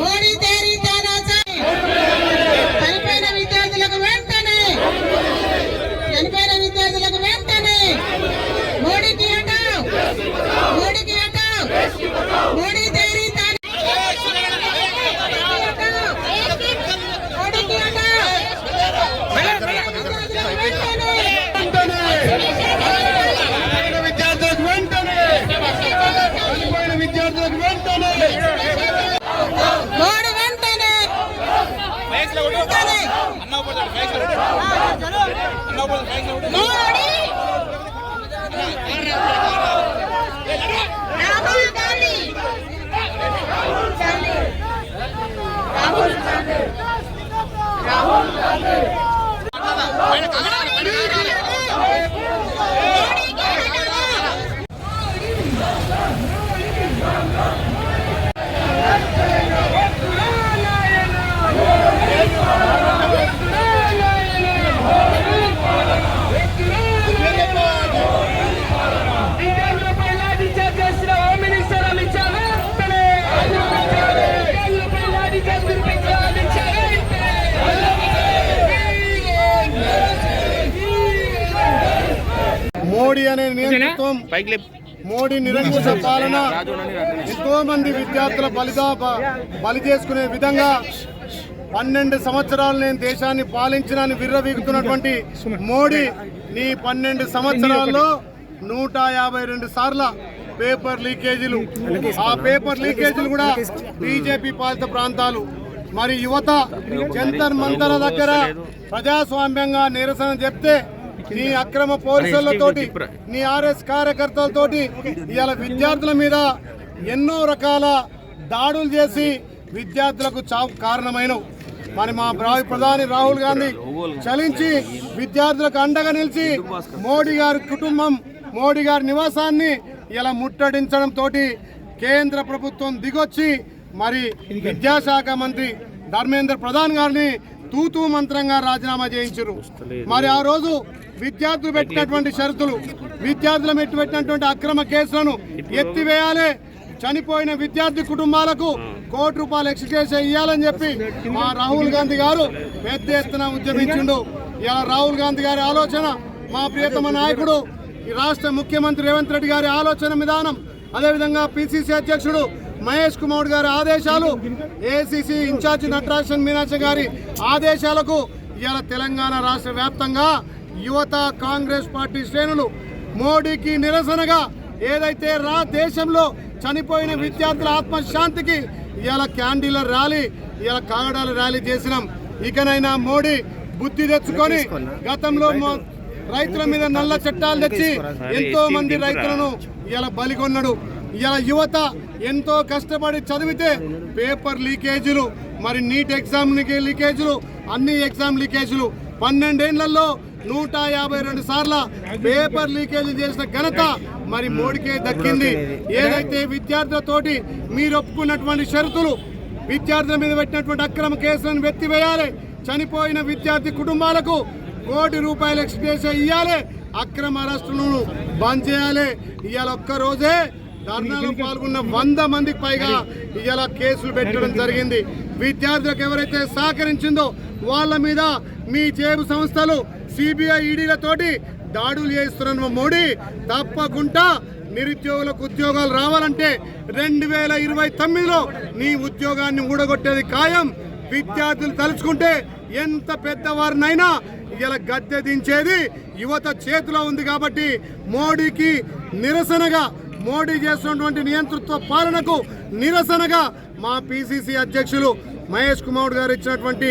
మోడీ తేరీ తానాజీ చనిపోయిన విద్యార్థులకు వెంటనే మోడీకి హటావ్ మోడీ తేరీ మోడీ అనే నేతృత్వం, మోడీ నిరంకుశ పాలన ఎంతో మంది విద్యార్థుల బలి చేసుకునే విధంగా 12 సంవత్సరాలు నేను దేశాన్ని పాలించినని విర్రవీగుతున్నటువంటి మోడీ నీ 12 సంవత్సరాల్లో 152 సార్ల పేపర్ లీకేజీలు, ఆ పేపర్ లీకేజీలు కూడా బీజేపీ పాలిత ప్రాంతాలు. మరి యువత జంతర్ మంతర్ దగ్గర ప్రజాస్వామ్యంగా నిరసన చెప్తే నీ అక్రమ పోలీసులతోటి, నీ ఆర్ఎస్ కార్యకర్తలతోటి ఇవాళ విద్యార్థుల మీద ఎన్నో రకాల దాడులు చేసి విద్యార్థులకు చావు కారణమైనవు. మరి మా ప్రధాని రాహుల్ గాంధీ చలించి విద్యార్థులకు అండగా నిలిచి మోడీ గారి కుటుంబం, మోడీ గారి నివాసాన్ని ఇలా ముట్టడించడంతో కేంద్ర ప్రభుత్వం దిగొచ్చి మరి విద్యాశాఖ మంత్రి ధర్మేంద్ర ప్రధాన్ గారిని తూతూ మంత్రంగా రాజీనామా చేయించారు. మరి ఆ రోజు విద్యార్థులు పెట్టినటువంటి షరతులు, విద్యార్థుల పెట్టినటువంటి అక్రమ కేసులను ఎత్తివేయాలి, చనిపోయిన విద్యార్థి కుటుంబాలకు ₹1 కోటి ఎక్స్గ్రేషియా ఇవ్వాలని చెప్పి మా రాహుల్ గాంధీ గారు పెద్ద ఎత్తున ఉద్యమించిండు. ఇలా రాహుల్ గాంధీ గారి ఆలోచన, మా ప్రియతమ నాయకుడు ఈ రాష్ట్ర ముఖ్యమంత్రి రేవంత్ రెడ్డి గారి ఆలోచన విధానం, అదేవిధంగా పిసిసి అధ్యక్షుడు మహేష్ కుమార్ గారి ఆదేశాలు, ఏసీసీ ఇన్ఛార్జి నటరాజన్ మీనాక్షి గారి ఆదేశాలకు ఇవాళ తెలంగాణ రాష్ట్ర వ్యాప్తంగా యువత, కాంగ్రెస్ పార్టీ శ్రేణులు మోడీకి నిరసనగా ఏదైతే దేశంలో చనిపోయిన విద్యార్థుల ఆత్మశాంతికి ఇవాళ క్యాండిల్ ర్యాలీ, ఇవాళ కాగడాల ర్యాలీ చేసినాం. ఇకనైనా మోడీ బుద్ధి తెచ్చుకొని, గతంలో రైతుల మీద నల్ల చట్టాలు తెచ్చి ఎంతో మంది రైతులను ఇలా బలిగొన్నాడు. ఇలా యువత ఎంతో కష్టపడి చదివితే పేపర్ లీకేజీలు, మరి నీట్ ఎగ్జామ్ లీకేజీలు, అన్ని ఎగ్జామ్ లీకేజీలు 12 ఏళ్లలో 152 సార్ల పేపర్ లీకేజీ చేసిన ఘనత మరి మోడీకే దక్కింది. ఏదైతే విద్యార్థులతోటి మీరు ఒప్పుకున్నటువంటి షరతులు, విద్యార్థుల మీద పెట్టినటువంటి అక్రమ కేసులను ఎత్తివేయాలి, చనిపోయిన విద్యార్థి కుటుంబాలకు ₹1 కోటి ఎక్స్గ్రేషియా ఇవ్వాలి, అక్రమ అరెస్టులను బంద్ చేయాలి. ఇవాళ ఒక్కరోజే ధర్నాలో పాల్గొన్న 100 మందికి పైగా ఇవాళ కేసులు పెట్టడం జరిగింది. విద్యార్థులకు ఎవరైతే సహకరించిందో వాళ్ళ మీద మీ జేబు సంస్థలు సిబిఐ, ఈడీలతోటి దాడులు చేస్తున్న మోడీ తప్పకుండా నిరుద్యోగులకు ఉద్యోగాలు రావాలంటే 2029లో నీ ఉద్యోగాన్ని ఊడగొట్టేది ఖాయం. విద్యార్థులు తలుచుకుంటే ఎంత పెద్దవారినైనా ఇలా గద్దె దించేది యువత చేతిలో ఉంది. కాబట్టి మోడీకి నిరసనగా, మోడీ చేస్తున్నటువంటి నియంతృత్వ పాలనకు నిరసనగా మా పిసిసి అధ్యక్షులు మహేష్ కుమార్ గారు ఇచ్చినటువంటి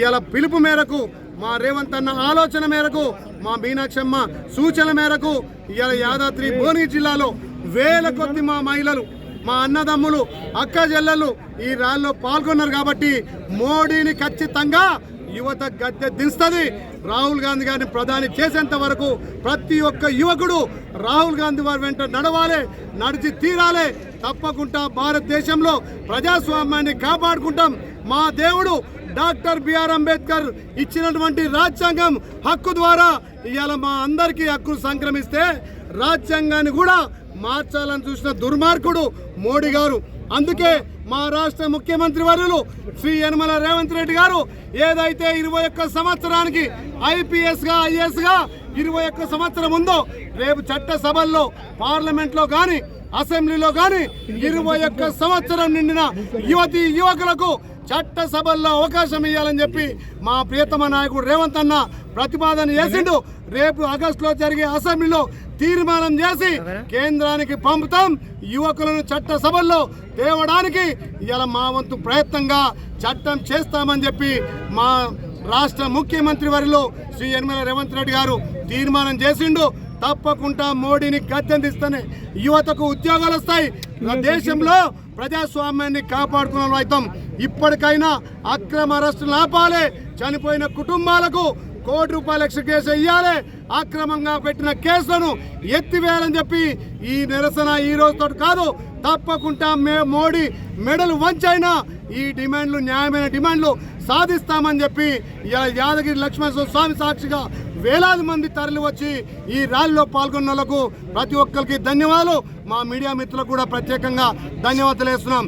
ఇలా పిలుపు మేరకు, మా రేవంత్ అన్న ఆలోచన మేరకు, మా మీనాక్షమ్మ సూచన మేరకు ఇలా యాదాద్రి భువనగిరి జిల్లాలో వేల కొద్ది మా మహిళలు, మా అన్నదమ్ములు, అక్క చెల్లెళ్ళు ఈ ర్యాలీలో పాల్గొన్నారు. కాబట్టి మోడీని ఖచ్చితంగా యువత గద్దె దించుతుంది. రాహుల్ గాంధీ గారిని ప్రధాని చేసేంత వరకు ప్రతి ఒక్క యువకుడు రాహుల్ గాంధీ వారి వెంట నడవాలి, నడిచి తీరాలి. తప్పకుండా భారతదేశంలో ప్రజాస్వామ్యాన్ని కాపాడుకుంటాం. మా దేవుడు డాక్టర్ బిఆర్ అంబేద్కర్ ఇచ్చినటువంటి రాజ్యాంగం హక్కు ద్వారా ఇవాళ మా అందరికీ హక్కులు సంక్రమిస్తే రాజ్యాంగాన్ని కూడా మార్చాలని చూసిన దుర్మార్గుడు మోడీ గారు. అందుకే మా రాష్ట్ర ముఖ్యమంత్రి వర్యులు శ్రీ యనమల రేవంత్ రెడ్డి గారు ఏదైతే 21 సంవత్సరానికి IPS గా IAS గా 21 సంవత్సరం ఉందో రేపు చట్టసభల్లో పార్లమెంట్లో కానీ అసెంబ్లీలో కానీ 21 సంవత్సరం నిండిన యువతీ యువకులకు చట్టసభల్లో అవకాశం ఇవ్వాలని చెప్పి మా ప్రియతమ నాయకుడు రేవంత్ అన్న ప్రతిపాదన చేసిండు. రేపు ఆగస్టులో జరిగే అసెంబ్లీలో తీర్మానం చేసి కేంద్రానికి పంపుతాం. యువకులను చట్టసభల్లో తేవడానికి ఇలా మా వంతు ప్రయత్నంగా చట్టం చేస్తామని చెప్పి మా రాష్ట్ర ముఖ్యమంత్రి వారిలో శ్రీ యనమల రేవంత్ రెడ్డి గారు తీర్మానం చేసిండు. తప్పకుండా మోడీని గద్దెందిస్తేనే యువతకు ఉద్యోగాలు వస్తాయి. దేశంలో ప్రజాస్వామ్యాన్ని కాపాడుకున్న అవుతాం. ఇప్పటికైనా అక్రమ అరెస్టులు ఆపాలి. చనిపోయిన కుటుంబాలకు ₹1 కోటి ఎక్స్ట్రా కేసు ఇవ్వాలి. అక్రమంగా పెట్టిన కేసులను ఎత్తివేయాలని చెప్పి ఈ నిరసన ఈ రోజుతో కాదు, తప్పకుండా మోడీ మెడలు వంచైనా ఈ డిమాండ్లు న్యాయమైన డిమాండ్లు సాధిస్తామని చెప్పి యాదగిరి లక్ష్మణ స్వామి సాక్షిగా వేలాది మంది తరలి వచ్చి ఈ ర్యాలీలో పాల్గొన్న వాళ్ళకు ప్రతి ఒక్కరికి ధన్యవాదాలు. మా మీడియా మిత్రులకు కూడా ప్రత్యేకంగా ధన్యవాదాలు వేస్తున్నాం.